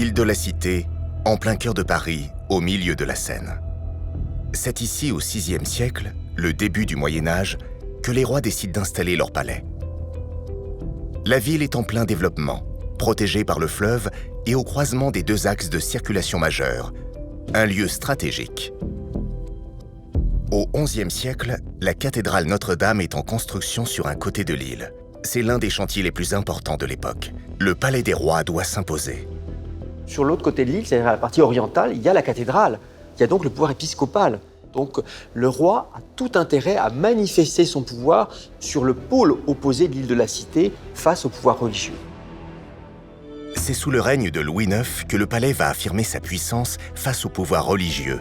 L'île de la Cité, en plein cœur de Paris, au milieu de la Seine. C'est ici, au VIe siècle, le début du Moyen-Âge, que les rois décident d'installer leur palais. La ville est en plein développement, protégée par le fleuve et au croisement des deux axes de circulation majeurs, un lieu stratégique. Au XIe siècle, la cathédrale Notre-Dame est en construction sur un côté de l'île. C'est l'un des chantiers les plus importants de l'époque. Le palais des rois doit s'imposer. Sur l'autre côté de l'île, c'est-à-dire à la partie orientale, il y a la cathédrale. Il y a donc le pouvoir épiscopal. Donc le roi a tout intérêt à manifester son pouvoir sur le pôle opposé de l'île de la Cité face au pouvoir religieux. C'est sous le règne de Louis IX que le palais va affirmer sa puissance face au pouvoir religieux,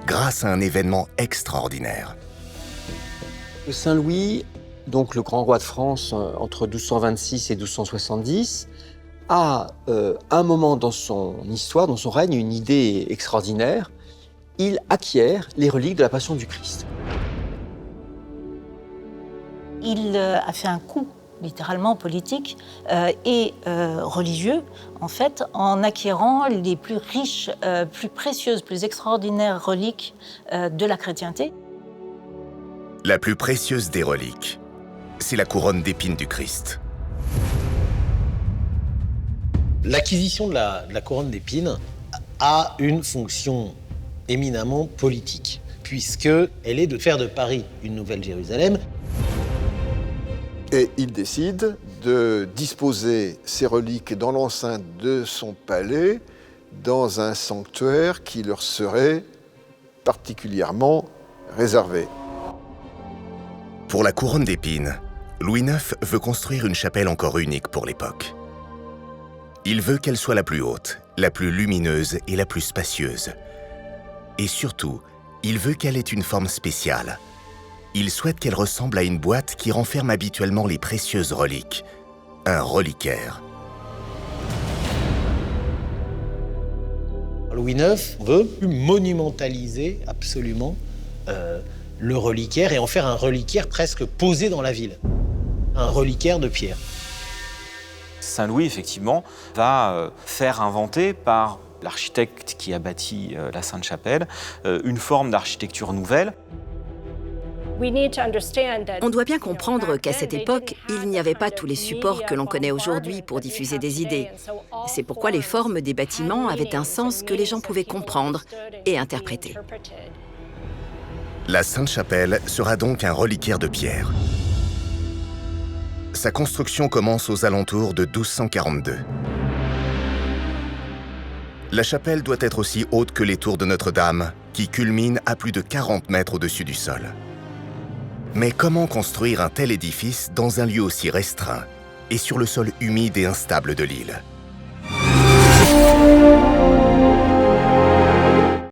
grâce à un événement extraordinaire. Saint Louis, donc le grand roi de France entre 1226 et 1270, a un moment dans son histoire, dans son règne, une idée extraordinaire. Il acquiert les reliques de la Passion du Christ. Il a fait un coup, littéralement politique et religieux, en fait, en acquérant les plus riches, plus précieuses, plus extraordinaires reliques de la chrétienté. La plus précieuse des reliques, c'est la couronne d'épines du Christ. L'acquisition de la couronne d'épines a une fonction éminemment politique, puisqu'elle est de faire de Paris une nouvelle Jérusalem. Et il décide de disposer ces reliques dans l'enceinte de son palais, dans un sanctuaire qui leur serait particulièrement réservé. Pour la couronne d'épines, Louis IX veut construire une chapelle encore unique pour l'époque. Il veut qu'elle soit la plus haute, la plus lumineuse et la plus spacieuse. Et surtout, il veut qu'elle ait une forme spéciale. Il souhaite qu'elle ressemble à une boîte qui renferme habituellement les précieuses reliques, un reliquaire. Louis IX veut monumentaliser absolument le reliquaire et en faire un reliquaire presque posé dans la ville, un reliquaire de pierre. Saint Louis, effectivement, va faire inventer par l'architecte qui a bâti la Sainte-Chapelle une forme d'architecture nouvelle. On doit bien comprendre qu'à cette époque, il n'y avait pas tous les supports que l'on connaît aujourd'hui pour diffuser des idées. C'est pourquoi les formes des bâtiments avaient un sens que les gens pouvaient comprendre et interpréter. La Sainte-Chapelle sera donc un reliquaire de pierre. Sa construction commence aux alentours de 1242. La chapelle doit être aussi haute que les tours de Notre-Dame, qui culminent à plus de 40 mètres au-dessus du sol. Mais comment construire un tel édifice dans un lieu aussi restreint et sur le sol humide et instable de l'île ?